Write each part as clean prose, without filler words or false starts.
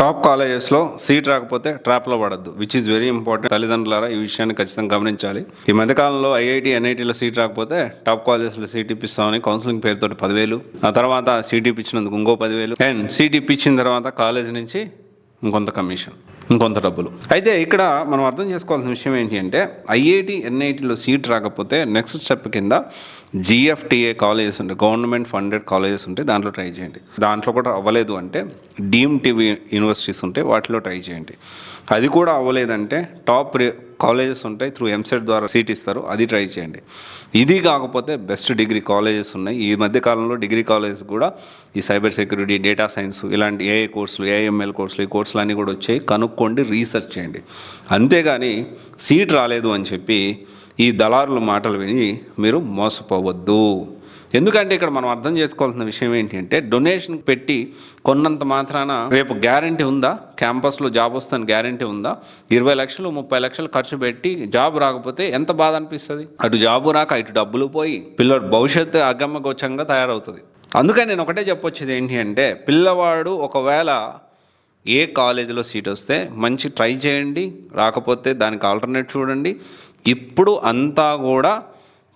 Top కాలేజెస్లో seat రాకపోతే ట్రాప్లో పడద్దు, విచ్ ఈస్ వెరీ ఇంపార్టెంట్. తల్లిదండ్రులారా ఈ విషయాన్ని ఖచ్చితంగా గమనించాలి. ఈ మధ్యకాలంలో ఐఐటి ఎన్ఐటీలో సీట్ రాకపోతే టాప్ కాలేజెస్లో సీట్ ఇప్పిస్తామని కౌన్సిలింగ్ పేరుతో 10,000, ఆ తర్వాత సీట్ ఇప్పించినందుకు ఇంకో 10,000, అండ్ సీట్ ఇప్పించిన తర్వాత కాలేజ్ నుంచి ఇంకొంత కమిషన్, ఇంకొంత డబ్బులు. అయితే ఇక్కడ మనం అర్థం చేసుకోవాల్సిన విషయం ఏంటి అంటే, ఐఐటి ఎన్ఐటీలో సీట్ రాకపోతే నెక్స్ట్ స్టెప్ కింద జిఎఫ్టిఏ కాలేజెస్ ఉంటాయి, గవర్నమెంట్ ఫండెడ్ కాలేజెస్ ఉంటాయి, దాంట్లో ట్రై చేయండి. దాంట్లో కూడా అవ్వలేదు అంటే డీమ్ టీవీ యూనివర్సిటీస్ ఉంటాయి, వాటిలో ట్రై చేయండి. అది కూడా అవ్వలేదంటే టాప్ కాలేజెస్ ఉంటాయి, త్రూ ఎంసెట్ ద్వారా సీట్ ఇస్తారు, అది ట్రై చేయండి. ఇది కాకపోతే బెస్ట్ డిగ్రీ కాలేజెస్ ఉన్నాయి. ఈ మధ్య కాలంలో డిగ్రీ కాలేజెస్ కూడా ఈ సైబర్ సెక్యూరిటీ, డేటా సైన్స్, ఇలాంటి ఏఐ కోర్సులు, ఏఐఎంఎల్ కోర్సులు, ఈ కోర్సులు అన్నీ కూడా వచ్చాయి. కనుక్కోండి, రీసెర్చ్ చేయండి. అంతేగాని సీట్ రాలేదు అని చెప్పి ఈ దళారుల మాటలు విని మీరు మోసపోవద్దు. ఎందుకంటే ఇక్కడ మనం అర్థం చేసుకోవాల్సిన విషయం ఏంటి అంటే, డొనేషన్ పెట్టి కొన్నంత మాత్రాన రేపు గ్యారంటీ ఉందా? క్యాంపస్లో జాబ్ వస్తుందని గ్యారంటీ ఉందా? 20 లక్షలు 30 లక్షలు ఖర్చు పెట్టి జాబ్ రాకపోతే ఎంత బాధ అనిపిస్తుంది? అటు జాబు రాక ఇటు డబ్బులు పోయి పిల్లవాడు భవిష్యత్తు అగమ్యగోచంగా తయారవుతుంది. అందుకని నేను ఒకటే చెప్పొచ్చేది ఏంటి అంటే, పిల్లవాడు ఒకవేళ ఏ కాలేజీలో సీట్ వస్తే మంచి ట్రై చేయండి, రాకపోతే దానికి ఆల్టర్నేట్ చూడండి. ఇప్పుడు అంతా కూడా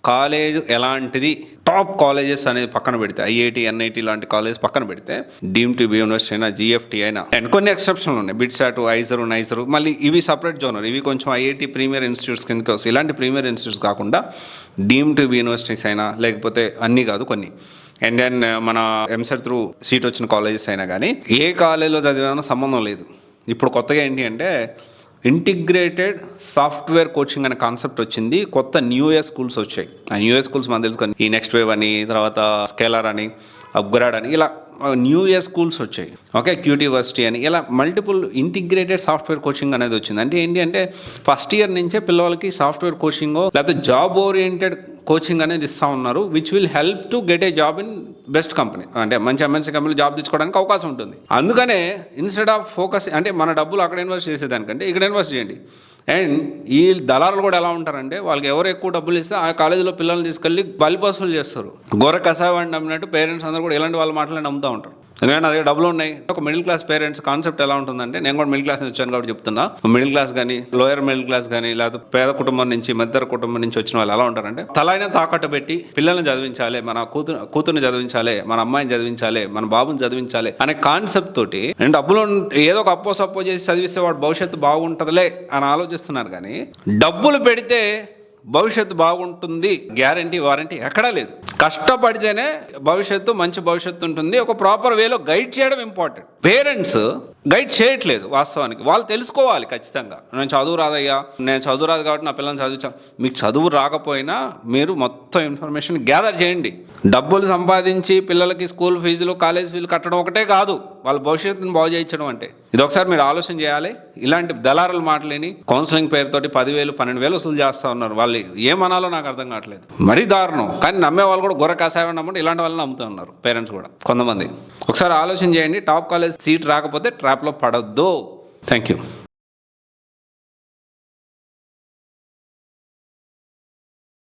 కాలేజ్ ఎలాంటిది, టాప్ కాలేజెస్ అనేది పక్కన పెడితే, ఐఐటి ఎన్ఐటి లాంటి కాలేజ్ పక్కన పెడితే, డీమ్ టీబీ యూనివర్సిటీ అయినా, జిఎఫ్టీ అయినా, అండ్ కొన్ని ఎక్సెప్షన్లు ఉన్నాయి, బిట్సాట్, ఐజరు, నైజరు, మళ్ళీ ఇవి సపరేట్ జోనర్, ఇవి కొంచెం ఐఐటి ప్రీమియర్ ఇన్స్టిట్యూట్స్ కిందకి వస్తాయి. ఇలాంటి ప్రీమియర్ ఇన్స్టిట్యూట్స్ కాకుండా డీమ్ టీబీ యూనివర్సిటీస్ అయినా, లేకపోతే అన్నీ కాదు కొన్ని, అండ్ దెన్ మన ఎంసెట్ త్రూ సీట్ వచ్చిన కాలేజెస్ అయినా కానీ, ఏ కాలేజీలో చదివానో సంబంధం లేదు. ఇప్పుడు కొత్తగా ఏంటి అంటే, ఇంటిగ్రేటెడ్ సాఫ్ట్వేర్ కోచింగ్ అనే కాన్సెప్ట్ వచ్చింది. కొత్త న్యూఏ స్కూల్స్ వచ్చాయి. ఆ న్యూఏ స్కూల్స్ మనం తెలుసుకొని, ఈ నెక్స్ట్ వేవ్ అని, తర్వాత స్కేలర్ అని, అప్గ్రేడ్ అని, ఇలా న్యూఏ స్కూల్స్ వచ్చాయి. ఓకే, క్యూటీవర్సిటీ అని, ఇలా మల్టిపుల్ ఇంటిగ్రేటెడ్ సాఫ్ట్వేర్ కోచింగ్ అనేది వచ్చింది. అంటే ఏంటి అంటే, ఫస్ట్ ఇయర్ నుంచే పిల్లలకి సాఫ్ట్వేర్ కోచింగ్ లేకపోతే జాబ్ ఓరియంటెడ్ కోచింగ్ అనేది ఇస్తూ ఉన్నారు, which will help to get a job in best company, అంటే మంచి ఎంఎన్సీ కంపెనీలో జాబ్ తెచ్చుకోవడానికి అవకాశం ఉంటుంది. అందుకనే ఇన్స్టెడ్ ఆఫ్ ఫోకస్ అంటే మన డబ్బులు అక్కడ ఇన్వెస్ట్ చేసేదానికంటే ఇక్కడ ఇన్వెస్ట్ చేయండి. అండ్ ఈ దళారులు కూడా ఎలా ఉంటారంటే, వాళ్ళకి ఎవరు ఎక్కువ డబ్బులు ఇస్తే ఆ కాలేజీలో పిల్లల్ని తీసుకెళ్ళి బలిపసులు చేస్తారు. గొర్రె కసావాడిని నమ్మినట్టు పేరెంట్స్ అందరూ కూడా ఇలాంటి వాళ్ళ మాటలు నమ్ముతూ ఉంటారు. ఎందుకంటే అదే డబ్బులు ఉన్నాయి. ఒక మిడిల్ క్లాస్ పేరెంట్స్ కాన్సెప్ట్ ఎలా ఉంటుందంటే, నేను కూడా మిడిల్ క్లాస్ నుంచి వచ్చాను కాబట్టి చెప్తున్నా, మిడిల్ క్లాస్ కానీ, లోయర్ మిడిల్ క్లాస్ కానీ, లేకపోతే పేద కుటుంబం నుంచి, మధ్య కుటుంబం నుంచి వచ్చిన వాళ్ళు ఎలా ఉంటారంటే, తలైనా తాకట్టు పెట్టి పిల్లల్ని చదివించాలి, మన కూతుర్ని చదివించాలి, మన అమ్మాయిని చదివించాలి, మన బాబుని చదివించాలి అనే కాన్సెప్ట్ తోటి నేను డబ్బులు ఏదో ఒక అప్పో చేసి చదివిస్తే వాడు భవిష్యత్తు బాగుంటుందిలే అని ఆలోచిస్తున్నారు. కానీ డబ్బులు పెడితే భవిష్యత్తు బాగుంటుంది గ్యారంటీ వారంటీ ఎక్కడా లేదు. కష్టపడితేనే భవిష్యత్తు, మంచి భవిష్యత్తు ఉంటుంది. ఒక ప్రాపర్ వేలో గైడ్ చేయడం ఇంపార్టెంట్. పేరెంట్స్ గైడ్ చేయట్లేదు. వాస్తవానికి వాళ్ళు తెలుసుకోవాలి ఖచ్చితంగా. నేను చదువు రాదయ్యా, నేను చదువు రాదు కాబట్టి నా పిల్లల్ని చదివించాను. మీకు చదువు రాకపోయినా మీరు మొత్తం ఇన్ఫర్మేషన్ గ్యాదర్ చేయండి. డబ్బులు సంపాదించి పిల్లలకి స్కూల్ ఫీజులు, కాలేజ్ ఫీజులు కట్టడం ఒకటే కాదు వాళ్ళ భవిష్యత్తును బాగు చేయించడం అంటే. ఇది ఒకసారి మీరు ఆలోచన చేయాలి. ఇలాంటి దళారులు మాటలేని కౌన్సిలింగ్ పేరుతోటి 10,000, 12,000 వసూలు చేస్తూ ఉన్నారు. వాళ్ళు ఏమనాలో నాకు అర్థం కావట్లేదు. మరీ దారుణం. కానీ నమ్మే వాళ్ళు కూడా గొర్రె కాసాయం నమ్మంటే ఇలాంటి వాళ్ళని నమ్ముతూ ఉన్నారు పేరెంట్స్ కూడా కొంతమంది. ఒకసారి ఆలోచన చేయండి. టాప్ కాలేజ్ సీట్ రాకపోతే ట్రాప్లో పడొద్దు. Thank you.